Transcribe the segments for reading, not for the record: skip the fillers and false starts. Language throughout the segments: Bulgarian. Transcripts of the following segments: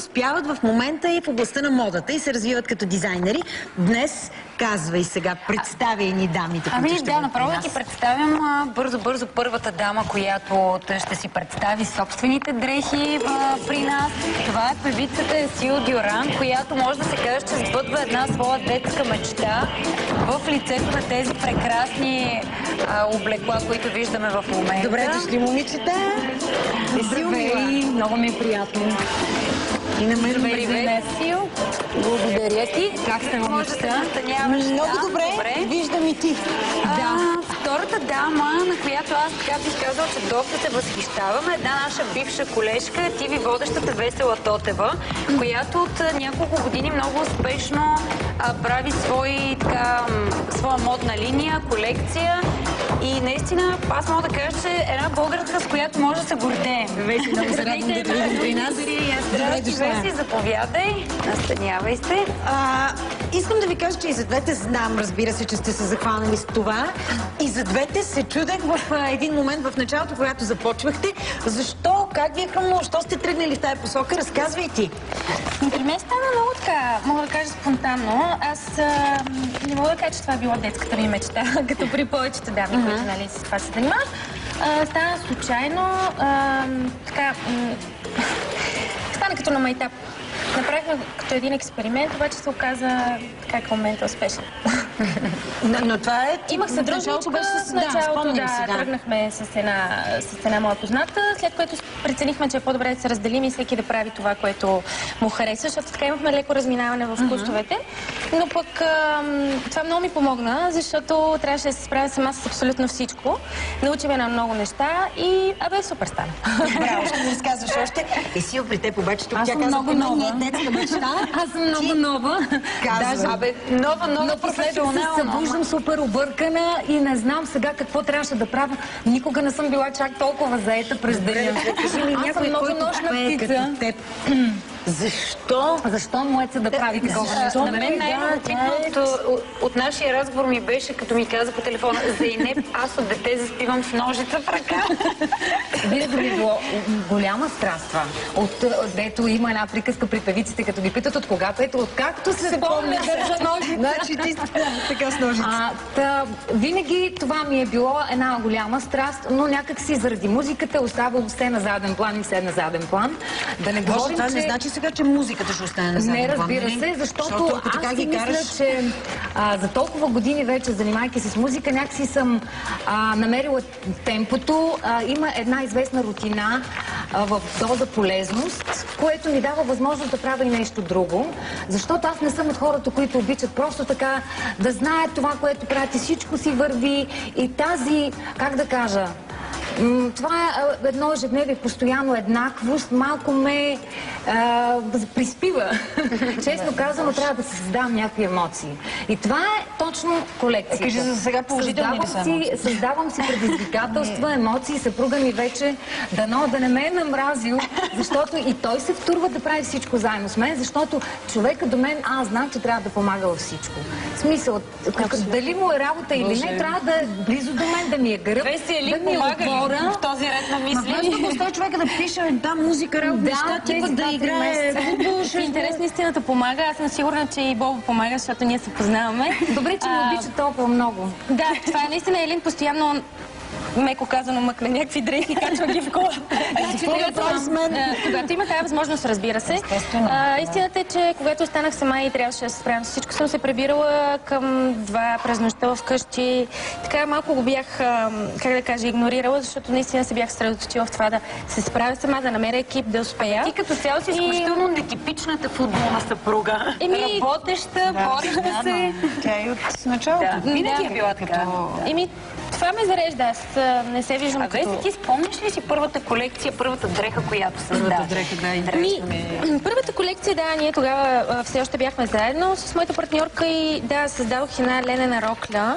успяват в момента и в областта на модата и се развиват като дизайнери. Днес, казвай сега, представяй ни дамите, които ще бъдат направо да ти представям бързо първата дама, която ще си представи собствените дрехи при нас. Това е певицата Есил Дюран, която може да се каже, че сбъдва една своя детска мечта в лицето на тези прекрасни облекла, които виждаме в момента. Добре дошли, момичета! Здравей! Много ми е приятно. И на мен Привет, Сил. Благодаря ти. Как сте, момичета? Много добре. Виждам и ти. Втората дама, на която аз така бих казала, че доста се възхищавам, е една наша бивша колежка, TV водещата Весела Тотева, която от няколко години много успешно прави своя модна линия, колекция. И наистина, аз мога да кажа, че е една българска, с която може да се гордеем. Веси, много се радвам да те видим при нас. Здравейте, Веси, заповядай. Настанявай се. Искам да ви кажа, че и за двете знам, разбира се, че сте се захванали с това. И за двете се чудех в един момент в началото, когато започвахте. Защо? Как ви е хрумнало? Що сте тръгнали в тая посока? Разказвай ти. При мен стана много така, мога да кажа спонтанно. Аз не мога да кажа, че това е била детската ми мечта, като при повечето дами, които с това се занимават. Стана случайно, стана като на майтап. Направихме като един експеримент, обаче се оказа така към момента успешен. Но това е... Имах съдружничка в началото, тръгнахме с една моя позната, след което преценихме, че е по-добре да се разделим и всеки да прави това, което му харесва, защото така имахме леко разминаване в вкусовете. Но пък това много ми помогна, защото трябваше да се справя сама с абсолютно всичко. Научихме на много неща и супер стана. Браво, ще ми разказваш още. Сил, при теб обаче тук тя каза, детска мечта. Аз съм много нова. Нова професионална. Се събуждам супер объркана и не знам сега какво трябваше да правя. Никога не съм била чак толкова заета през деня. Аз съм много нощна птица. Защо? Защо моеца да прави такова нещо? На мен най-любопитното от нашия разговор ми беше, като ми каза по телефона, Зейнеп, аз от дете заспивам с ножица в ръка. Винаги ми било голяма страст това. Дето има една приказка при певиците, като ги питат от когато, откакто се спомня държа ножица. Значи ти така с ножица. Винаги това ми е било една голяма страст, но някак си заради музиката остава все на заден план и все на заден план. Да не говорим, това не значи сега, че музиката ще остане на заден план. Не, разбира се, защото аз си мисля, че за толкова години вече, занимайки се с музика, някакси съм намерила темпото. Има една известна рутина в доза полезност, което ми дава възможност да правя и нещо друго. Защото аз не съм от хората, които обичат просто така да знаят това, което правят и всичко си върви. И тази, как да кажа, това е едно ежедневие, постоянно еднаквост, малко ме приспива. Честно казано, трябва да се създавам някакви емоции. И това е точно колекцията. Кажи за сега положителни ли са емоции? Създавам си предизвикателства, емоции, съпруга ми вече дано да не ме е намразил, защото и той се втурва да прави всичко заедно с мен, защото човека до мен, аз знам, че трябва да помага във всичко. В смисъл, дали му е работа или не, трябва да е близо до мен, да ми е гръб, да ми е отвора. В този ред на мисли. Просто оставя човека да пише музика, работа, неща, типа да играе футбол. Интересна истината помага. Аз съм сигурна, че и Бобо помага, защото ние се познаваме. Добре, че ме обича толкова много. Да, това е наистина Елин постоянно меко казано мъкне някакви дрехи, качва ги в колата. Когато има тази възможност, разбира се. Истината е, че когато останах сама и трябваше да се справям с всичко, съм се прибирала към 2 през нощта вкъщи. Така малко го бях, как да кажа, игнорирала, защото наистина се бях съсредоточила в това да се справя сама, да намеря екип, да успея. Ти като цяло си изключително нетипичната футболна съпруга. Работеща, бореща се. Тя и от началото. Винаги е била така. Това ме зарежда. Аз не се виждам като... Ти спомниш ли си първата колекция, първата дреха, която създадеш? Първата дреха, да, интересно ми е. Първата колекция, да, ние тогава все още бяхме заедно с моята партньорка и да, създадох една ленена рокля,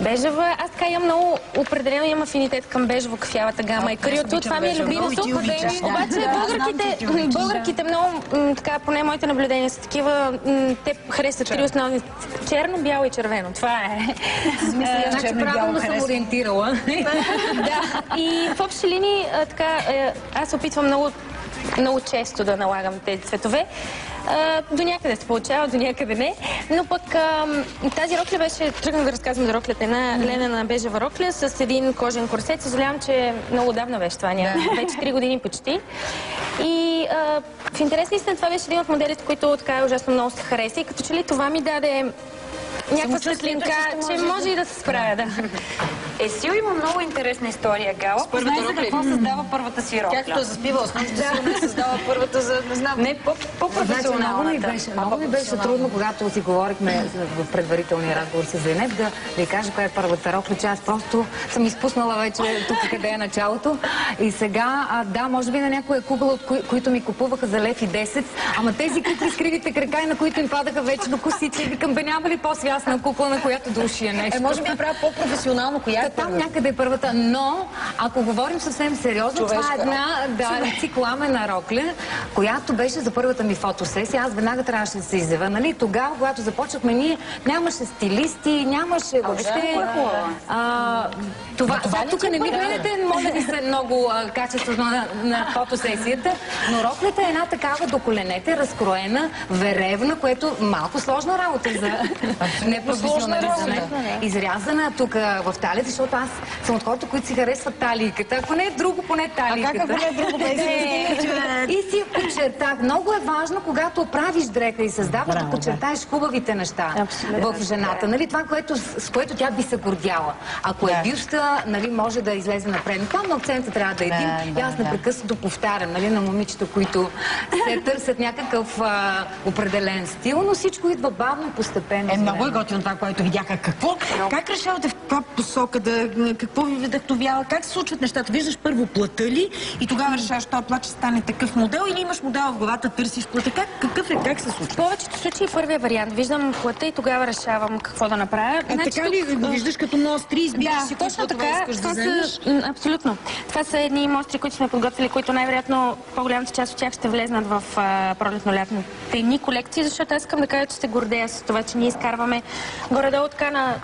бежева. Аз така имам много, определено имам афинитет към бежево-кафявата гама и криото. Това ми е любимото. Обаче българките много, така, поне моите наблюдения са такива, те харесват 3 основни: черно, бяло и червено. Това е. Значи правилно съм ориентирала. Да, и в общи линии, така, аз се опитвам много много често да налагам тези цветове. До някъде се получава, до някъде не. Но пък тази рокля беше, тръгнах да разказвам за роклята, една ленена бежева рокля с един кожен корсет. Съжалявам, че много давно беше това, вече 3 години почти. И в интерес на истина това беше един от моделите, които така ужасно много се хареса. И като че ли това ми даде някаква светлинка, че може и да се справя, да. Сил има много интересна история, Гала. Познай за какво създава първата си рокля. Както е заспивала с нощите, сигурно е създава първата за, не знам, не по-професионалната. Много ми беше трудно, когато си говорихме в предварителния разговор с Зейнеп, да ви кажа коя е първата рокля, че аз просто съм изпуснала вече тук къде е началото. И сега, да, може би на някоя кукла, от които ми купуваха за 1,10 лв, ама тези кукли с кривите крака, на които им падаха вечно косици, викам, бе, няма ли по-свясна кукла, на която да ушия нещо? Може би правя по-професионално, коя е там някъде е първата, но ако говорим съвсем сериозно, това е една цикламена рокля, която беше за първата ми фотосесия. Аз веднага трябваше да се изява. Нали? Тогава, когато започнахме, ние нямаше стилисти, нямаше въобще... Това тук не ми гледате, моля ви се, много качествено на фотосесията, но роклята е една такава до коленете, разкроена, веревна, което малко сложна работа за непрофесионализане. Изрязана тук в талията, защото аз съм от хората, които си харесват талийката. Ако не е друго, поне талийката. И си подчертах. Много е важно, когато правиш дреха и създаваш, да подчертаеш хубавите неща в жената. Нали, това, с което тя би се гордяла. Ако е бюста, нали, може да излезе напред. Там на акцента трябва да е един. И аз непрекъснато повтарям, нали, на момичета, които се търсят някакъв определен стил, но всичко идва бавно, постепенно. Много е готино това, което видяха. Как решавате в каква посока, какво ви вдъхновява, как се случват нещата? Виждаш първо плата ли и тогава решаваш, този плат ще стане такъв модел, или имаш модел в главата, търсиш плата? Как се случва? В повечето случаи първия вариант. Виждам плата и тогава решавам какво да направя. Така ли виждаш като мостри, избираш си точно така, искаш да вземеш? Абсолютно. Това са едни мостри, които сме подготвили, които най-вероятно по-голямата част от тях ще влезнат в пролетно-лятните ни колекции, защото аз искам да кажа, че се гордея с това, че ние изкарваме горе-долу така на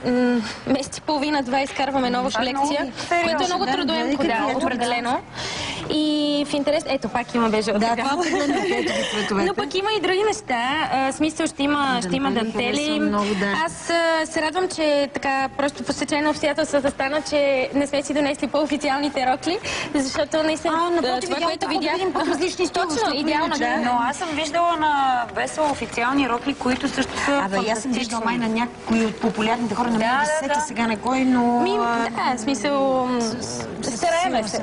месец и половина-два изкарваме нова колекция, което е много трудоемко, да, определено. И в интерес... Ето, пак има бежева. Да, това но пък има и други неща. Смисъл, ще има дантели. Аз се радвам, че така просто по стечение на обстоятелствата стана, че не сме си донесли по-официалните рокли, защото наистина това, което видях... различни точно, идеално, да. Но аз съм виждала на Весела официални рокли, които също са фантастични. Аз съм виждала май на някои от популярните хора, не мога да се сетя сега на кой, но... Да, в смисъл... Стараеме се.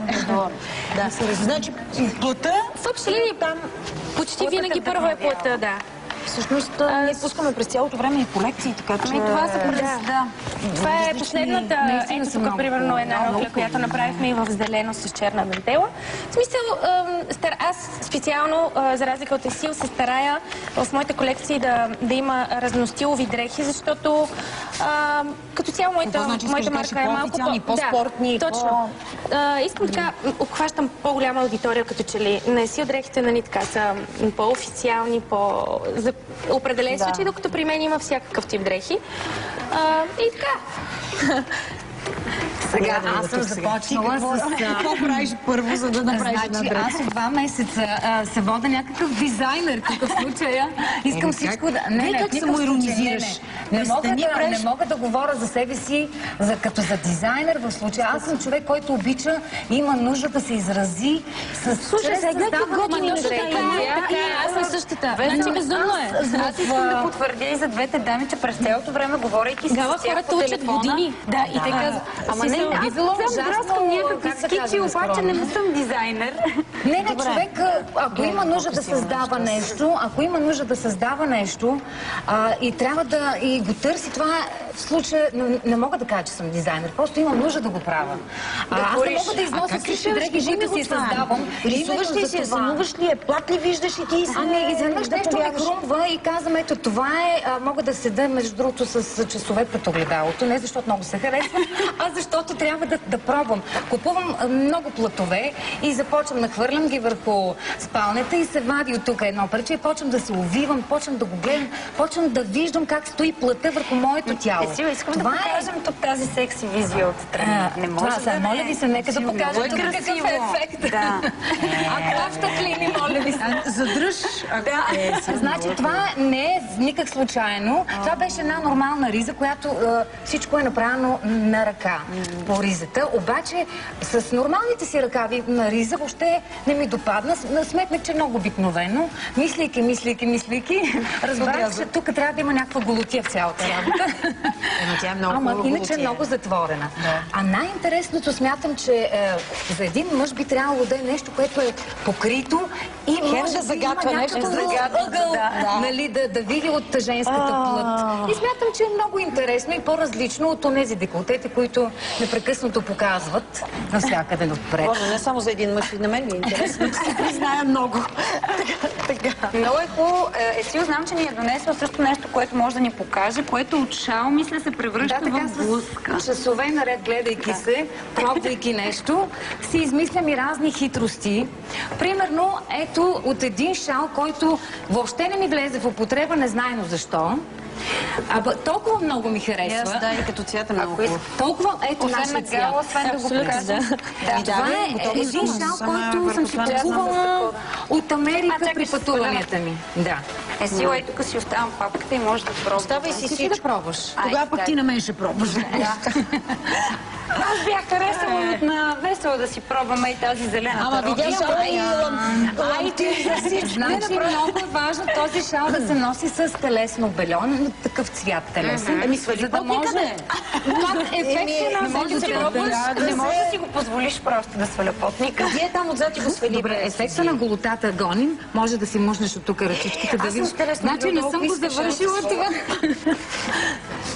Значи, плата... В общи линии там почти винаги първо е плата, да. Всъщност, ние пускаме през цялото време и колекции, така че... Това са Това е последната, ето тук, примерно, една рокля, която направихме и в зелено с черна дантела. В смисъл, аз специално, за разлика от Есил, се старая в моите колекции да има разностилови дрехи, защото като цяло моята марка е малко по-спортни, точно. Искам така, обхващам по-голяма аудитория, като че ли на Есил дрехите, нали така, са по-официални, за определени случаи, докато при мен има всякакъв тип дрехи. И така. Сега, аз съм започнала с... Какво правиш първо, за да направиш една дреха? Аз от 2 месеца се вода някакъв дизайнер тук в случая. Искам всичко да... как се му иронизираш? Не мога да говоря за себе си като за дизайнер в случая. Аз съм човек, който обича и има нужда да се изрази с... Слушай, сега готини неща. Аз съм същата. Значи безумно е. Аз искам да потвърдя и за двете дами, че през цялото време, говорейки с тях по телефона... Да, и те казват... Ама не, аз драскам някакви скици, обаче не съм дизайнер. Не, човек, ако има нужда да създава нещо, и трябва да и го търси, това в случая не мога да кажа, че съм дизайнер. Просто имам нужда да го правя. Аз не мога да износя всички дрехи, които си създавам. Рисуваш ли си, сънуваш ли, плат ли виждаш и ти изведнъж нещо ми хрумва и казвам, ето това е, мога да седа между другото с часове пред огледалото, не защото много се харесвам, а защото трябва да пробвам. Купувам много платове и започвам, нахвърлям ги върху спалнята и се вади от тук едно парче и почвам да се увивам, почвам да го гледам, почвам да виждам как стои плата върху моето тяло. Сила, искам да покажем тук тази секси визия отстрани. Не може да моля ви се, нека да покажем тук какъв е ефект. Да. А плащат ли ни, моля ви се? Задръж. Значи това не е никак случайно. Това беше една нормална риза, която всичко е направено на ръка по ризата. Обаче с нормалните си ръкави на риза въобще не ми допадна. Сметнах, че е много обикновено. Мислейки, разбрах, че тук трябва да има някаква голотия в цялата работа. Тя е много Ама иначе е много затворена. А най-интересното смятам, че за един мъж би трябвало да е нещо, което е покрито и може да загатва нещо, ъгъл, нали, да види от женската плът. И смятам, че е много интересно и по-различно от онези деколтети, които непрекъснато показват навсякъде отпред. Боже, не само за един мъж, и на мен ми е интересно. Да си призная много. Много е хубаво. Сил, знам, че ни е донесла също нещо, което може да ни покаже, което от шал, мисля, се превръща в блузка. Часове наред, гледайки се, пробвайки нещо, си измислям и разни хитрости. Примерно, ето от един шал, който въобще не ми влезе в употреба, незнайно защо. Толкова много ми харесва. Да, и като цвята много хубаво. Толкова, ето нашия цвят. Освен да го покажа. Това е един шал, който съм си купувала от Америка при пътуванията ми. Да. Сила, и тук си оставам папката и може да пробваш. Оставай си Ти да пробваш. Тогава пък ти на мен ще пробваш. Аз бях харесала и на весело да си пробваме и тази зелена. Ама видя и ламти за всичко. Значи много е важно този шал да се носи с телесно бельон, такъв цвят телесен. Еми свали за да може... Ефекта на не може да си го позволиш просто да сваля потника. Вие там отзад и го свали. Добре, ефекта на голотата гоним. Може да си мъжнеш от тук ръчичките да видиш. Значи не съм го завършила това.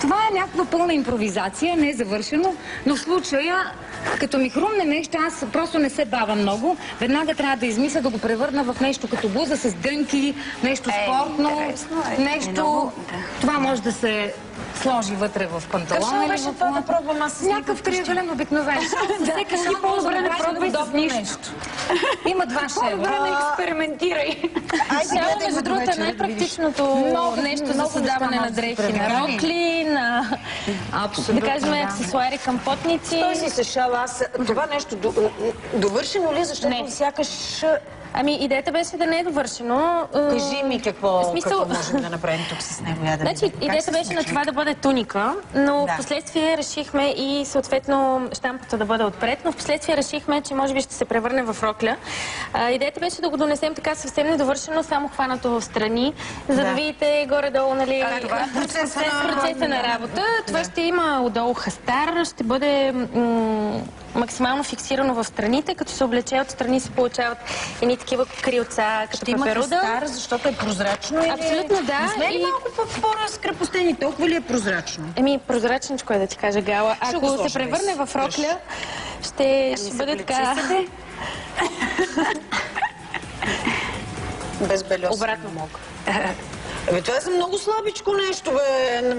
Това е някаква пълна импровизация, не е завършено, но в случая, като ми хрумне нещо, аз просто не се бавя много. Веднага трябва да измисля да го превърна в нещо като блуза с дънки, нещо спортно, нещо... Това може да се сложи вътре в панталона или в това да пробвам аз с някакъв триъгълен обикновен. Всеки шал може да направи удобно нещо. Има два шева. По-добре не експериментирай. Шала, между другото, е най-практичното нещо за създаване на дрехи, на рокли, на, да кажем, аксесуари към потници. Той си се шала. Това нещо довършено ли? Защото сякаш... Ами, идеята беше да не е довършено. Кажи ми какво можем да направим тук с него. Значи, идеята беше на това да бъде туника, но в последствие решихме и съответно щампата да бъде отпред, но в последствие решихме, че може би ще се превърне в рокля. Идеята беше да го донесем така съвсем недовършено, само хванато в страни, за да видите горе-долу, нали, процеса на работа. Това ще има отдолу хастар, ще бъде максимално фиксирано в страните, като се облече от страни се получават едни такива крилца, като пеперуда. Ще има хастар, защото е прозрачно или... Абсолютно да. Не сме ли малко по-разкрепостени? Толкова ли е прозрачно? Еми, прозрачничко е да ти кажа, Гала. Ако се превърне в рокля, ще бъде така... Без бельос. Обратно мога. Това е много слабичко нещо,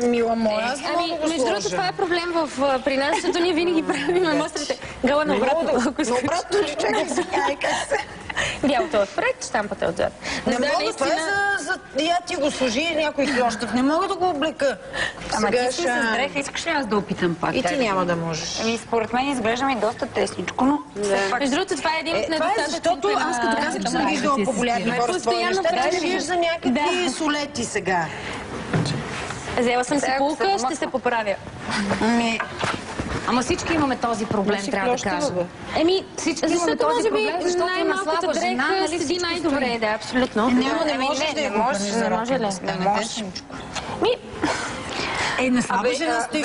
мила моя. Между другото, това е проблем при нас, защото ние винаги правим мострите. Гала на обратно. На обратно ли? Чакай се, как се... Бялото е отпред, щампата е отзад. Не мога, това е за... Я ти го служи някой клощев. Не мога да го облека. Ама ти си с дреха, искаш ли аз да опитам пак? И ти няма да можеш. Ами според мен изглеждаме доста тесничко, но... Между другото, това е един от недостатъците. Това е защото аз като казах, че съм виждала популярни хора с твои неща, да виждаш за някакви солети сега. Взела съм си полука, ще се поправя. Ама всички имаме този проблем, трябва да кажа. Еми, всички имаме този проблем, защото има слаба жена, нали седи най-добре, да, абсолютно. Не можеш да я купиш за рокля. Не можеш. На слаба жена стои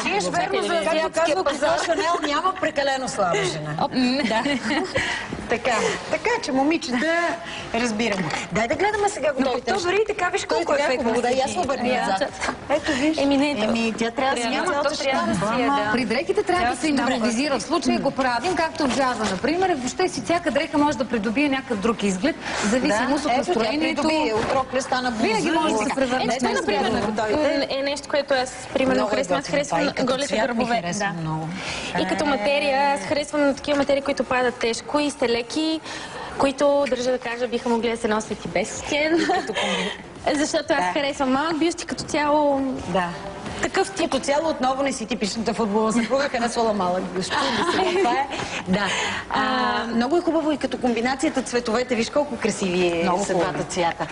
шиеш верно за азиатския пазар. Шанел няма прекалено слаба жена. Да. Така, че момичета разбираме. Дай да гледаме сега готовите. Но дори и така виж колко е ефектно. Да, и аз му обърна назад. Ето виж. Тя трябва да няма цялата щампа. При дрехите трябва да се импровизира. В случая го правим, както в джаза, например. Въобще си всяка дреха може да придобие някакъв друг изглед, зависимост от настроението. От рокля стана блуза. Винаги може да се превърне. Това, например, е нещо, което аз примерно харесвам. Аз харесвам голите гърбове. И като материя, аз харесвам такива материи, които падат тежко и сте леки, които, държа да кажа, биха могли да се носят и без стен. Защото аз харесвам малък бюст и като цяло... Да. такъв тип. Като цяло отново не си типичната футболна съпруга, харесвала малък гъщ. Това е. Да. Много е хубаво и като комбинацията цветовете. Виж колко красиви са двата цвята.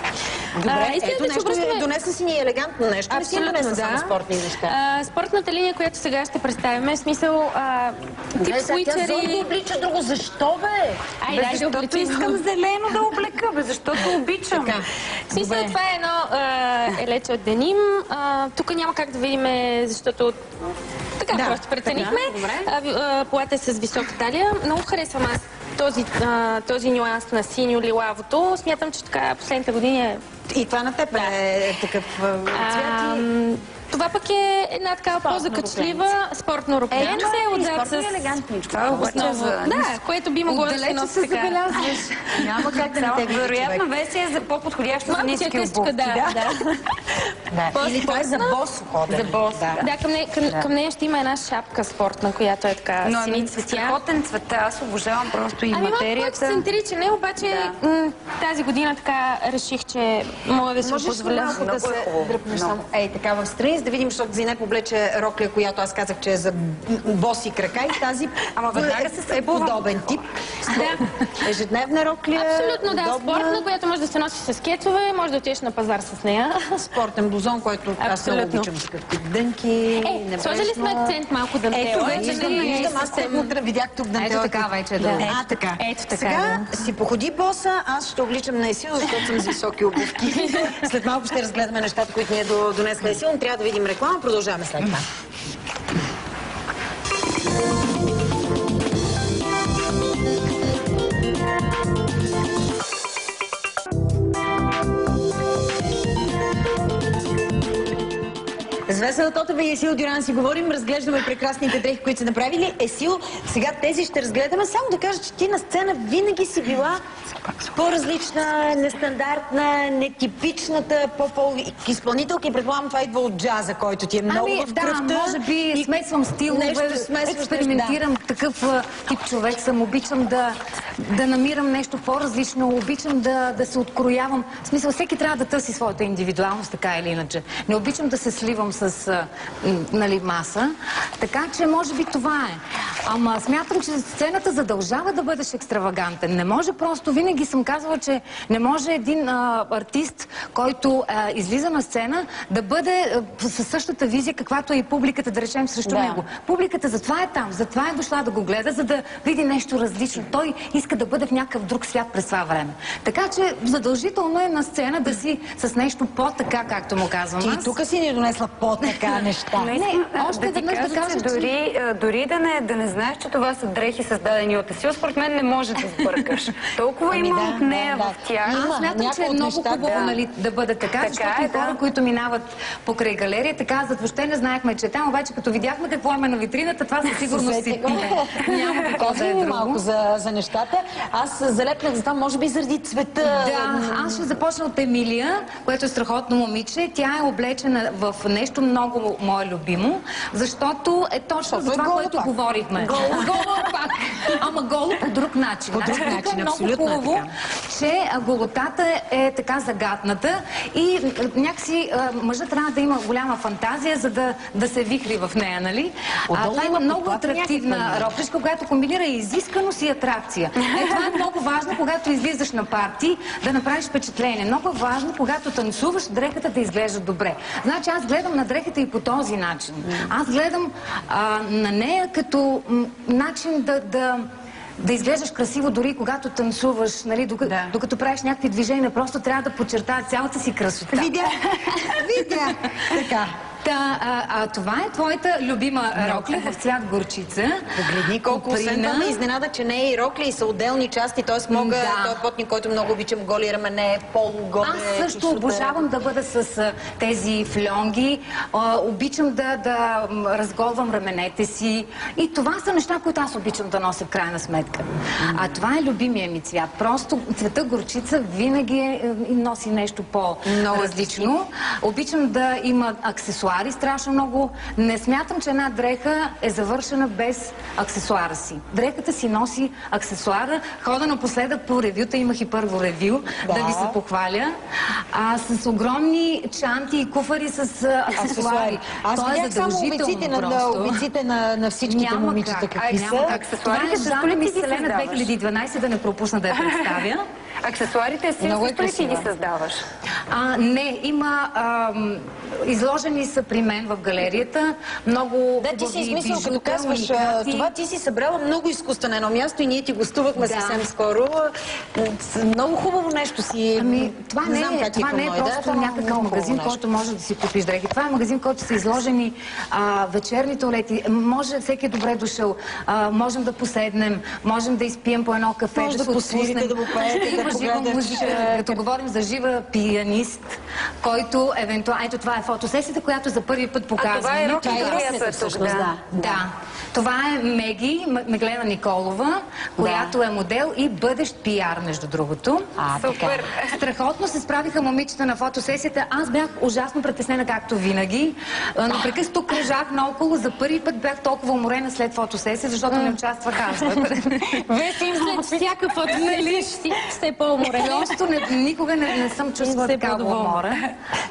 Добре, ето нещо. Донесла си ни елегантно нещо. Не си донесла само спортни неща. Спортната линия, която сега ще представим, в смисъл тип свичери. Тя Зои облича друго. Защо, бе? Защото искам зелено да облека, бе, защото обичам. В смисъл, това е едно елече от деним. Тук няма как да видим, защото така просто преценихме. Плата е с висока талия. Много харесвам аз този нюанс на синьо-лилавото. Смятам, че така последните години е... И това на теб е такъв цвят. Това пък е една такава по-закачлива спортно рукавица. Спортно и елегантничко. Да, което би могло да се носи така. Забелязваш. Няма как да не те види човек. Вероятно весия за по-подходящо за ниски обувки. Или това е за босо ходене. За босо. Да, към нея ще има една шапка спортна, която е така сини цветя. Страхотен цвета. Аз обожавам просто и материята. Малко центричен, обаче тази година така реших, че мога да си го позволя. Можеш малко да се дръпнеш само. Ей, така в страни, да видим, защото Зинеп облече рокля, която аз казах, че е за боси крака и тази е подобен тип. Ежедневна рокля. Абсолютно, да. Спортна, която може да се носи с кецове, може да отидеш на пазар с нея. Спортен блузон, който аз много обичам такъв тип дънки. Сложили сме акцент малко дантела. Виждам, аз утре видях тук дантела. Ето така вече, да. Така. Сега си походи боса, аз ще обличам на Есил, защото съм с високи обувки. След малко ще разгледаме нещата, които ни е донесла Есил. Трябва да видим реклама, продължаваме след това. С Весела Тотева и Есил Дюран си говорим, разглеждаме прекрасните дрехи, които са направили. Есил, сега тези ще разгледаме. Само да кажа, че ти на сцена винаги си била по-различна, нестандартна, нетипичната изпълнителка и предполагам това идва от джаза, който ти е много в кръвта. Да, може би смесвам стилове, експериментирам, такъв тип човек съм, обичам да намирам нещо по-различно, обичам да се откроявам. В смисъл, всеки трябва да търси своята индивидуалност, така или иначе. Не обичам да се сливам с маса, така че може би това е. Ама смятам, че сцената задължава да бъдеш екстравагантен. Не може просто, винаги съм казвала, че не може един артист, който излиза на сцена, да бъде със същата визия, каквато е и публиката, да речем, срещу него. Публиката затова е там, затова е дошла да го гледа, за да види нещо различно. Той иска да бъде в някакъв друг свят през това време. Така че задължително е на сцена да си с нещо по-така, както му казвам аз. Ти тук си ни донесла по-така неща. Не, още веднъж да кажа, дори да не знаеш, че това са дрехи създадени от Есил, според мен не може да сбъркаш. Толкова има от нея в тях. Аз смятам, че е много хубаво да бъде така, защото и хора, които минават покрай галерията, казват, въобще не знаехме, че там, обаче като видяхме какво има на витрината, това със сигурност си няма какво да е друго. Малко за нещата. Аз залепнах за това, може би заради цвета. Да, аз ще започна от Емилия, което е страхотно момиче. Тя е облечена в нещо много мое любимо, защото е точно за това, което говорихме. Голо пак. Ама голо по друг начин. По друг начин, абсолютно е така. Че голотата е така загатната и някакси мъжът трябва да има голяма фантазия, за да се вихри в нея, нали? Това има много атрактивна рокличка, която комбинира и изисканост и атракция. Това е много важно, когато излизаш на парти, да направиш впечатление. Много е важно, когато танцуваш, дрехата да изглежда добре. Значи аз гледам на дрехата и по този начин. Аз гледам на нея като начин да изглеждаш красиво, дори когато танцуваш, нали, докато правиш някакви движения, просто трябва да подчертая цялата си красота. Видя! Така. Това е твоята любима рокля в цвят горчица. Погледни колко освен ме изненада, че не е и рокля и са отделни части, т.е. мога, той потник, който много обичам, голи рамене, полугоре. Аз също обожавам да бъда с тези флонги, обичам да разголвам раменете си и това са неща, които аз обичам да нося в крайна сметка. А това е любимия ми цвят. Просто цвета горчица винаги носи нещо по-различно. Обичам да има аксесуари аксесуари страшно много. Не смятам, че една дреха е завършена без аксесуара си. Дрехата си носи аксесуара. Хода напоследък по ревюта, имах и първо ревю, да ви се похваля. С огромни чанти и куфари с аксесуари. Аз видях само обиците на всичките момичета. Какви са? Това е Жана Миселена 2012, да не пропусна да я представя. Аксесуарите си ти ги създаваш? Не, има изложени са при мен в галерията много да, ти си измислил, като казваш това, ти си събрала много изкуство на едно място и ние ти гостувахме съвсем скоро. Много хубаво нещо си. Това не е просто някакъв магазин, който може да си купиш дрехи. Това е магазин, който са изложени вечерни тоалети. Може, всеки е добре дошъл. Можем да поседнем, можем да изпием по едно кафе, да посвирите, да го пеете, има жива музика. Като говорим за жива пианист, който евентуално... Ето това е фотосесията, която за първи път показваме. Това е Рокля, да. Това е Меглена Николова, която е модел и бъдещ пиар, между другото. Супер! Страхотно се справиха момичета на фотосесията. Аз бях ужасно притеснена, както винаги. Непрекъснато кръжах наоколо. За първи път бях толкова уморена след фотосесия, защото не участвах аз. Весим след всяка фотосесия все по-уморена. Просто никога не съм чувствала такава умора.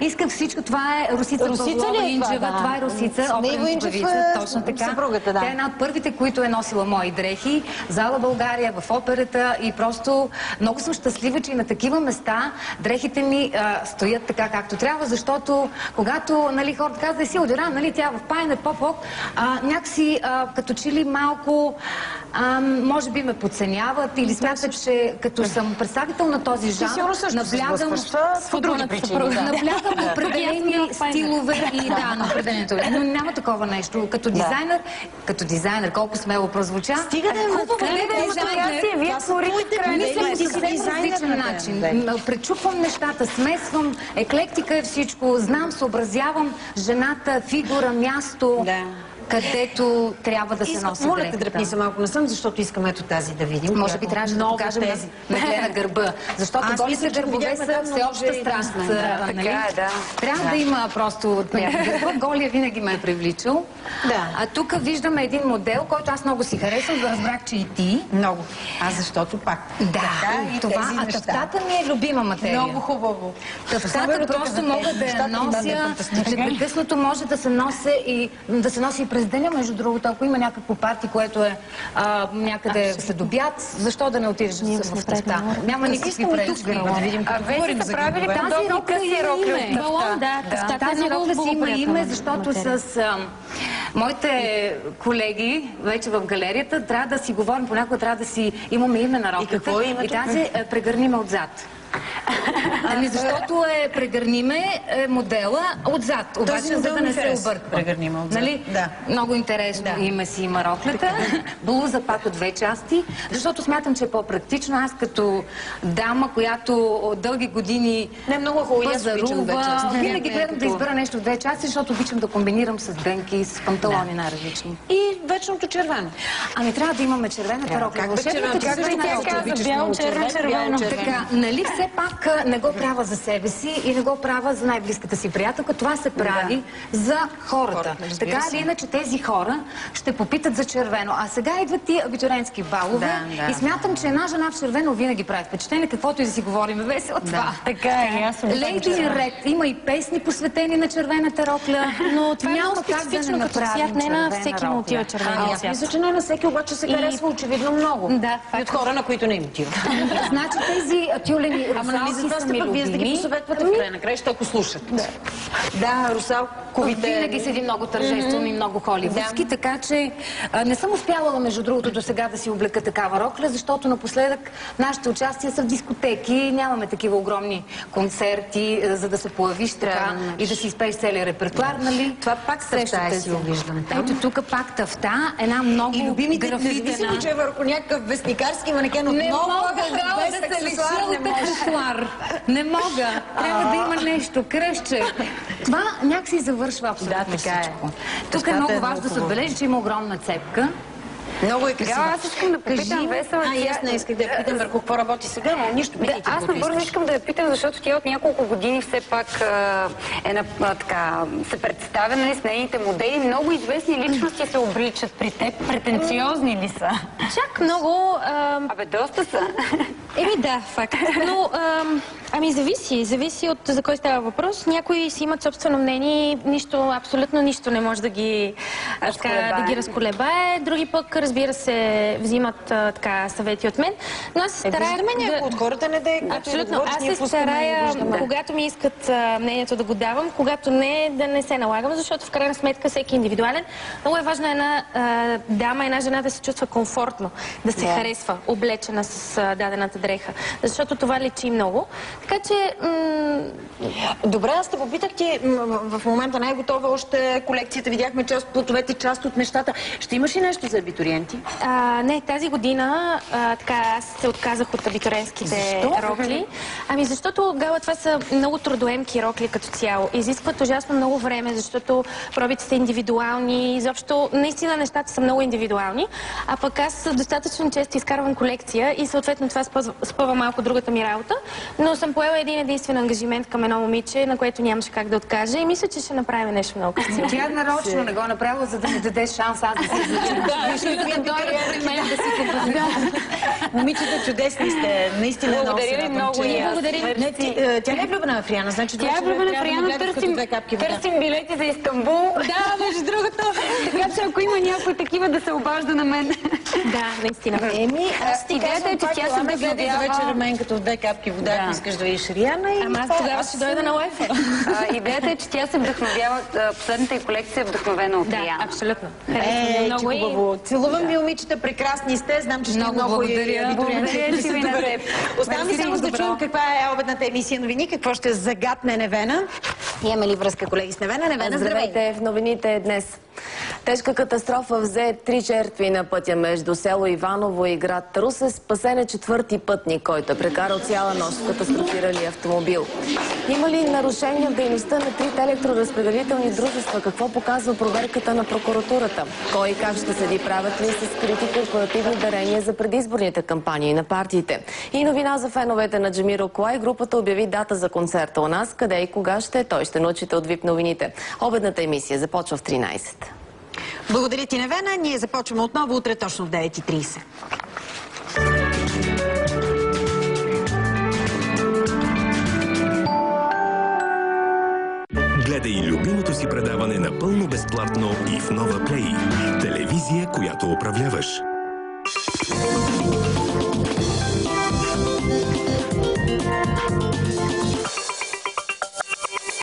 Искам всичко. Това е Русица Павлова Инджева. Това е Русица, оперна избавица. Точно така. Тя е една от първите, които е носила мои дрехи. Зала България, в операта и просто много съм щастлива, че и на такива места дрехите ми стоят така, както трябва, защото когато хората казват, да си Одиран, тя в Пайна, Попок, някакси като че ли малко може би ме подценяват или смятат, че като съм представител на този жанр, наблягам на определени стилове и на определението. Но няма такова нещо. Като дизайнер, колко смело прозвуча. Стига да е вие творите различен начин. Пречупвам нещата, смесвам, еклектика е всичко, знам, съобразявам жената, фигура, място. където трябва да се носи дрехата. Моля те, дръпни се малко насам, защото искаме ето тази да видим. Може би трябваше да покажем на гледа гърба. Защото голите гърбове са всеобща страст. Трябва да има просто гърба. Голия винаги ме е привличал. А тук виждаме един модел, който аз много си харесвам. Разбрах, че и ти. Много. Защото пак. А тъфтата ми е любима материя. Много хубаво. Тъфтата просто мога да я нося. Непрекъснато може да се носи и през деня, между другото, ако има някакво парти, което е някъде след обяд, защо да не отидеш в тъфта? Няма никакви пречки. Вече са правили подобни къси рокли от тъфта. Тази рокля си има име, защото с моите колеги вече в галерията трябва да си говорим, понякога трябва да си имаме име на роклята. И тази прегърни ме отзад. Защото прегърниме модела отзад, обаче за да не се обърква. Прегърниме отзад. Много интересно име си има роклята. Блуза пак от две части, защото смятам, че е по-практично. Аз като дама, която от дълги години пазарува, винаги гледам да избера нещо в две части, защото обичам да комбинирам с бренки, с панталони най-различни. И вечното червено. Ами трябва да имаме червената рокля. Бяло-червено. Така, нали все пак не го правя за себе си и не го правя за най-близката си приятелка. Това се прави за хората. Така или иначе тези хора ще попитат за червено. А сега идват и абитуриентски балове и смятам, че една жена в червено винаги прави впечатление, каквото и да си говорим. Весело това. Така е. Лейди Ред. Има и песни посветени на червената рокля. Но това няма специфично като цвят. Не на всеки му отива червения цвят. Мисля, че не на всеки, обаче се харесва очевидно много. И от хора, на които не им отива. Значи тези тюлени русалки са ми любими. Вие сте ги посъветвате в край на краища, ако слушат. Да, русалковите... Винаги седи много тържествено и много холивудски, така че не съм успявала, между другото, до сега да си облека такава рокля, защото напоследък нашите участия са в дискотеки, нямаме такива огромни концерти, за да се появиш така и да си изпееш целия репертуар, нали? Това пак тъфта си виждам там. Ето тук пак тъфта, една много графитена... Независимо, че е върху някакъв вестникарски манекен от много да се лиша от аксесуар. Не мога. Трябва да има нещо. Кръстче. Това някак си завършва абсолютно всичко. Тук е много важно да се отбележи, че има огромна цепка. Много е красива. Аз искам да попитам Весела. Аз не исках да я питам върху какво работи сега, но нищо питайте. Аз набързо искам да я питам, защото тя от няколко години все пак се представя, нали, с нейните модели. Много известни личности се обличат при теб. Претенциозни ли са? Чак много... Доста са. Да, факт. Но, зависи от за кой става въпрос. Някои си имат собствено мнение, абсолютно нищо не може да ги разколебае. Други пък, разбира се, взимат съвети от мен. Но аз се старая... Някой от хората не да е... Абсолютно. Аз се старая, когато ми искат мнението да го давам, когато не, да не се налагам, защото в крайна сметка всеки е индивидуален. Много е важно една дама, една жена да се чувства комфортно, да се харесва, облечена с дадената дреха. Защото това личи много. Така че... Добре, аз те попитах ти, в момента не е готова още колекцията, видяхме част от платовете, част от нещата. Ще имаш ли нещо за абитуриенти? Не, тази година аз се отказах от абитуриентските рокли. Защото, Гала, това са много трудоемки рокли като цяло. Изискват ужасно много време, защото пробите са индивидуални. Изобщо, наистина нещата са много индивидуални. А пък аз достатъчно често изкарвам колекция и съответно това спъва малко другата ми работа. Но съм поела един единствен ангажимент към едно момиче, на което нямаше как да откажа и мисля, че ще направим нещо много красиво. Тя нарочно не го направила, за да ми даде шанс аз да се излучим. Момичета, чудесни сте. Наистина благодаря ви много. Тя не е влюбена в Риана, значи тя е влюбена в Риана. Търсим билети за Истанбул. Да, между другото. Така че ако има някой такива, да се обажда на мен. Да, наистина. Идеята е, че тя се вдъхновява. За вечер мен като в 2 капки вода, ако искаш да видиш Риана. Аз тогава ще дойда на лайфа. Идеята е, че тя се вдъхновява, последната й колекция е вдъхновена от Риана. Да, абсолютно. Много хубаво. Целувам ви, момичета, прекрасни сте. Знам, че ще много благодаря. Благодаря си ви на теб. Оставам ви само да чуем каква е обедната емисия новини, какво ще загадне Невена. Имаме ли връзка, колеги, с Невена? Невена, здравейте! В новините днес. Тежка катастрофа взе 3 жертви на пътя между село Иваново и град Русе. Спасен е 4-ти пътник, който е прекарал цяла нощ в катастрофиралия автомобил. Има ли нарушения в дейността на 3 електроразпределителни дружества? Какво показва проверката на прокуратурата? Кой и как ще седи? Правят ли с критика корпоративни дарения за предизборните кампании на партиите? И новина за феновете на Джамирокуай. Групата обяви дата за концерта у нас. Къде и кога ще е той? Ще научите от VIP новините. Обедната емисия започва в 13. Благодаря ти, Невена. Ние започваме отново утре точно в 9:30. Гледай любимото си предаване напълно безплатно и в Нова Плей. Телевизия, която управляваш.